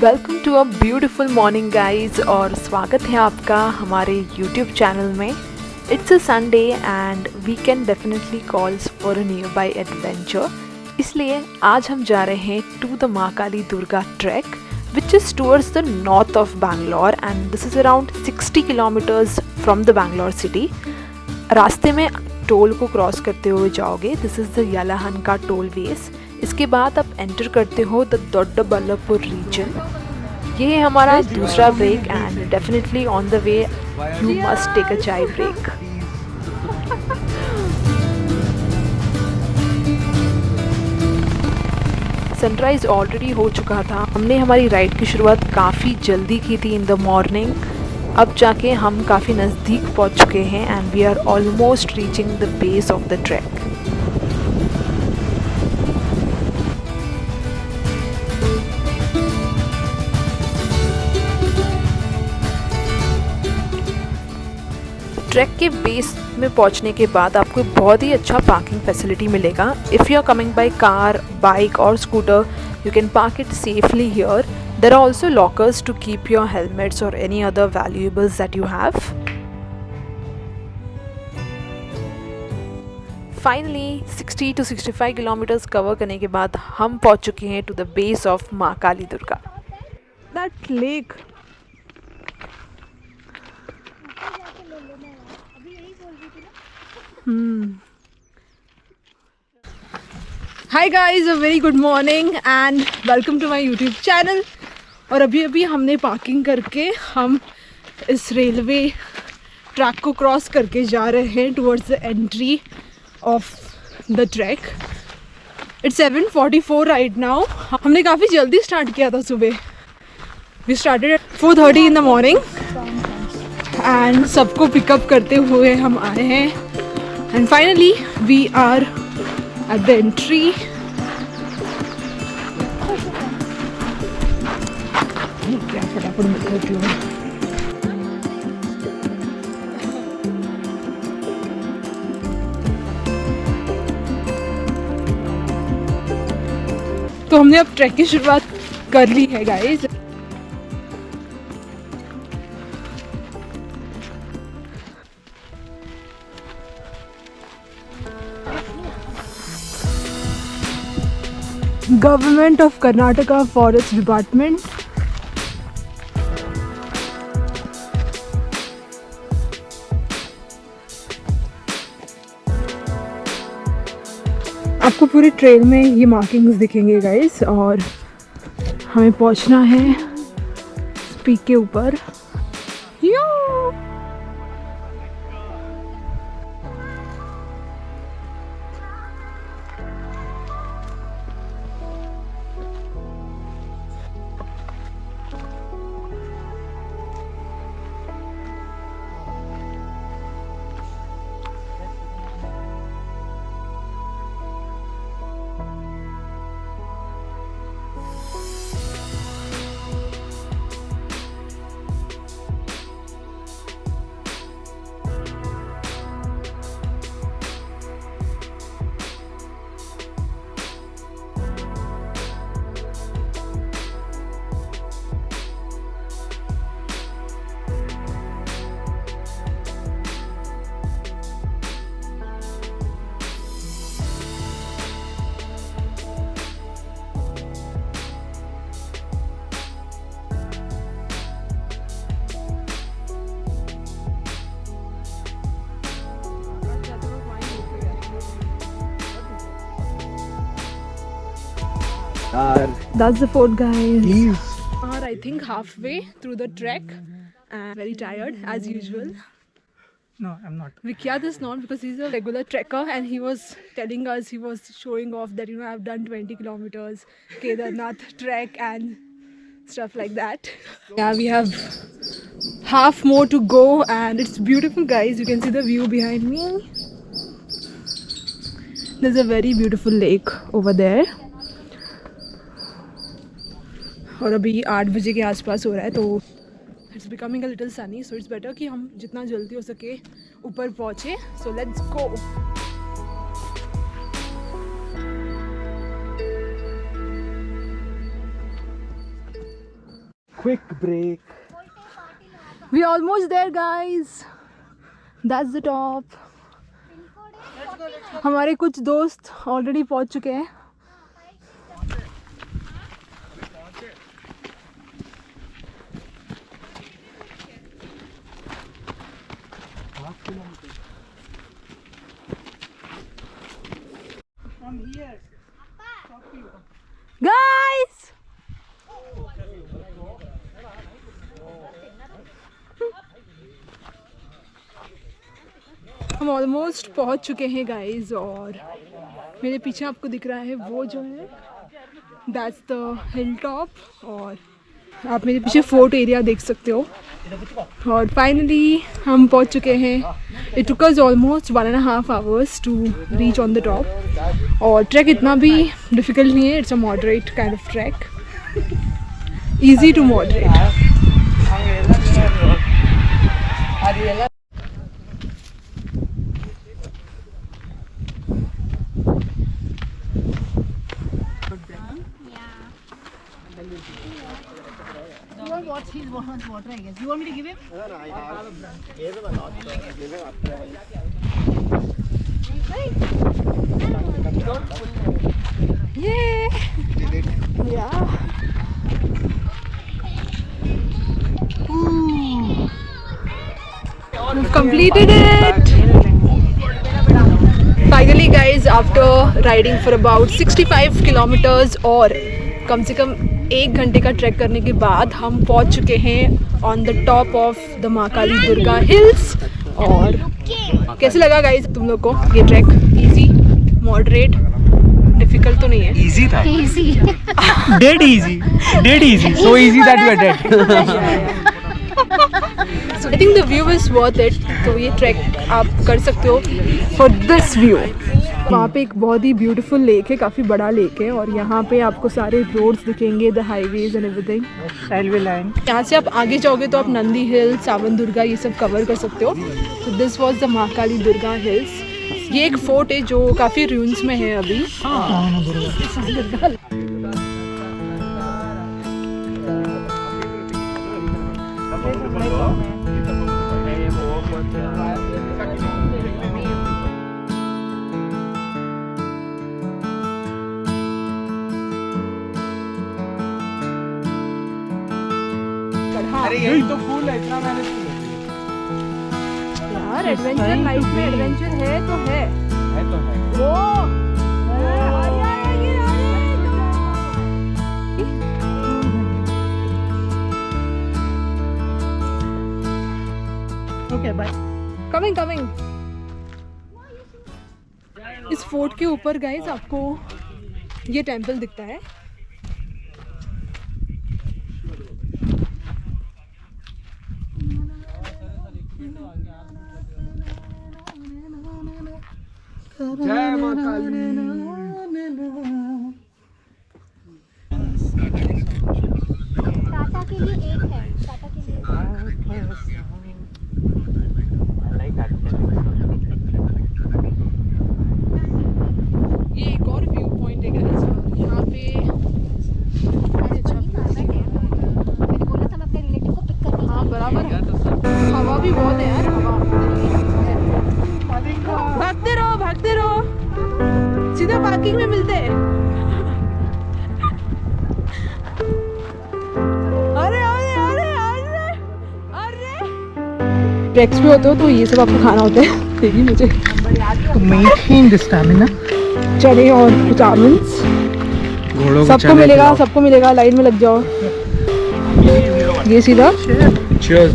Welcome to a beautiful morning guys और स्वागत है आपका हमारे यूट्यूब चैनल में। It's a Sunday and we can definitely calls for a near by adventure. इसलिए आज हम जा रहे हैं to the Mahakali Durga track which is towards the north of Bangalore and this is around 60 kilometres from the Bangalore city. रास्ते में toll को cross करते हुए जाओगे। This is the Yelahanka toll ways. इसके बाद आप एंटर करते हो द दोड्डाबल्लापुर रीजन। ये है हमारा दूसरा break and definitely on the way you must take a chai break. Sunrise already हो चुका था। हमने हमारी राइड की शुरुआत काफ़ी जल्दी की थी इन द मॉर्निंग। अब जाके हम काफ़ी नज़दीक पहुंच चुके हैं and we are almost reaching the base of the track. Track के बेस में पहुंचने के बाद आपको बहुत ही अच्छा पार्किंग फैसिलिटी मिलेगा। If you are coming by car, bike और scooter, you can park it safely here. There are also lockers to keep your helmets और any other valuables that you have. Finally 60 to 65 kilometres cover करने के बाद हम पहुंच चुके हैं to the base of Mahakali Durga. That lake hi guys, a very good morning and welcome to my YouTube channel. और अभी हमने पार्किंग करके हम इस रेलवे ट्रैक को क्रॉस करके जा रहे हैं towards the entry of the track. It's 7:44 right now. हमने काफ़ी जल्दी स्टार्ट किया था सुबह। We started at 4:30 in the morning and सबको पिकअप करते हुए हम आए हैं and finally we are at the entry. क्या फटाफट निकलती हूँ। तो हमने अब ट्रैक की शुरुआत कर ली है guys. Government of Karnataka forest department. आपको पूरी ट्रेल में ये मार्किंग्स दिखेंगे गाइस और हमें पहुंचना है पीक के ऊपर। That's the fort, guys. Please. We are, I think, halfway through the trek and very tired as usual. No, I'm not. Vikyat is not because he's a regular trekker and he was telling us, he was showing off that, I've done 20 kilometers Kedarnath trek and stuff like that. Yeah, we have half more to go and it's beautiful, guys. You can see the view behind me. There's a very beautiful lake over there. और अभी 8 बजे के आसपास हो रहा है तो it's becoming a little Sunny, so it's better कि हम जितना जल्दी हो सके ऊपर पहुँचे। So let's go. quick break. We almost there, guys. That's the top. हमारे कुछ दोस्त ऑलरेडी पहुंच चुके हैं. Guys, हम ऑलमोस्ट पहुंच चुके हैं गाइस. और मेरे पीछे आपको दिख रहा है वो जो है दैट्स द हिल टॉप. और आप मेरे पीछे फोर्ट एरिया देख सकते हो. और फाइनली हम पहुंच चुके हैं. It took us almost 1.5 hours to reach on the top. और ट्रैक इतना भी डिफ़िकल्ट नहीं है. It's a moderate kind of track, easy to moderate. He's wants water, I guess. You want me to give him? Yeah. Yeah. We've completed it. Finally, guys, after riding for about 65 kilometers और कम से कम 1 घंटे का track करने के बाद हम पहुंच चुके हैं on the top of the Mahakali Durga hills. और कैसे लगा गाइज तुम लोग को ये ट्रैक? इजी, मॉडरेट, डिफिकल्ट तो नहीं है? Easy था. Easy. Dead easy. Dead easy. So easy that we are dead. So I think the view is worth it. तो ये ट्रैक आप कर सकते हो for this view. वहाँ पे एक बहुत ही ब्यूटीफुल लेक है, काफ़ी बड़ा लेक है. और यहाँ पे आपको सारे रोड्स दिखेंगे, the highways and everything. Railway line. यहाँ से आप आगे जाओगे तो आप नंदी हिल, सावन दुर्गा ये सब कवर कर सकते हो. तो this was the Mahakali Durga hills. ये एक फोर्ट है जो काफ़ी रूइंस में है अभी. अरे यही तो फूल है, इतना मैंने यार एडवेंचर लाइफ में एडवेंचर है तो है. तो है. वो Okay, bye. कमिंग. इस फोर्ट के ऊपर गाइस आपको ये टेंपल दिखता है. जय मां काली. टाटा के लिए एक है. टाटा के लिए. ये एक और व्यू पॉइंट है गाइस. यहाँ पे मैंने बोला था मैं अपने रिलेटिव को पिक करने. हाँ बराबर है. हवा भी बहुत है यार. हवा भागते रहो सीधा पार्किंग में मिलते हैं. अरे ट्रैक्स पे होते हो तो ये सब आपको खाना होता है. देखिए मुझे To maintain the stamina. चने और कुछ आमंड्स सबको मिलेगा. लाइन में लग जाओ. ये सीधा Cheers.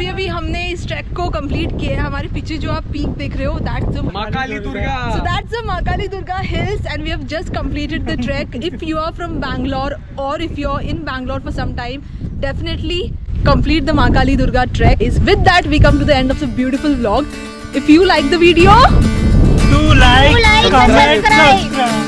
अभी हमने इस ट्रैक को कंप्लीट किया है. हमारे पीछे जो आप पीक देख रहे हो that's the Mahakali Durga. So that's the Mahakali Durga Hills and we have just completed the trek. If you are from Bangalore or if you are in Bangalore for some time, definitely complete the Mahakali Durga trek. Is with that we come to the end of the beautiful vlog. If you like the video, Do like, comment, subscribe. subscribe.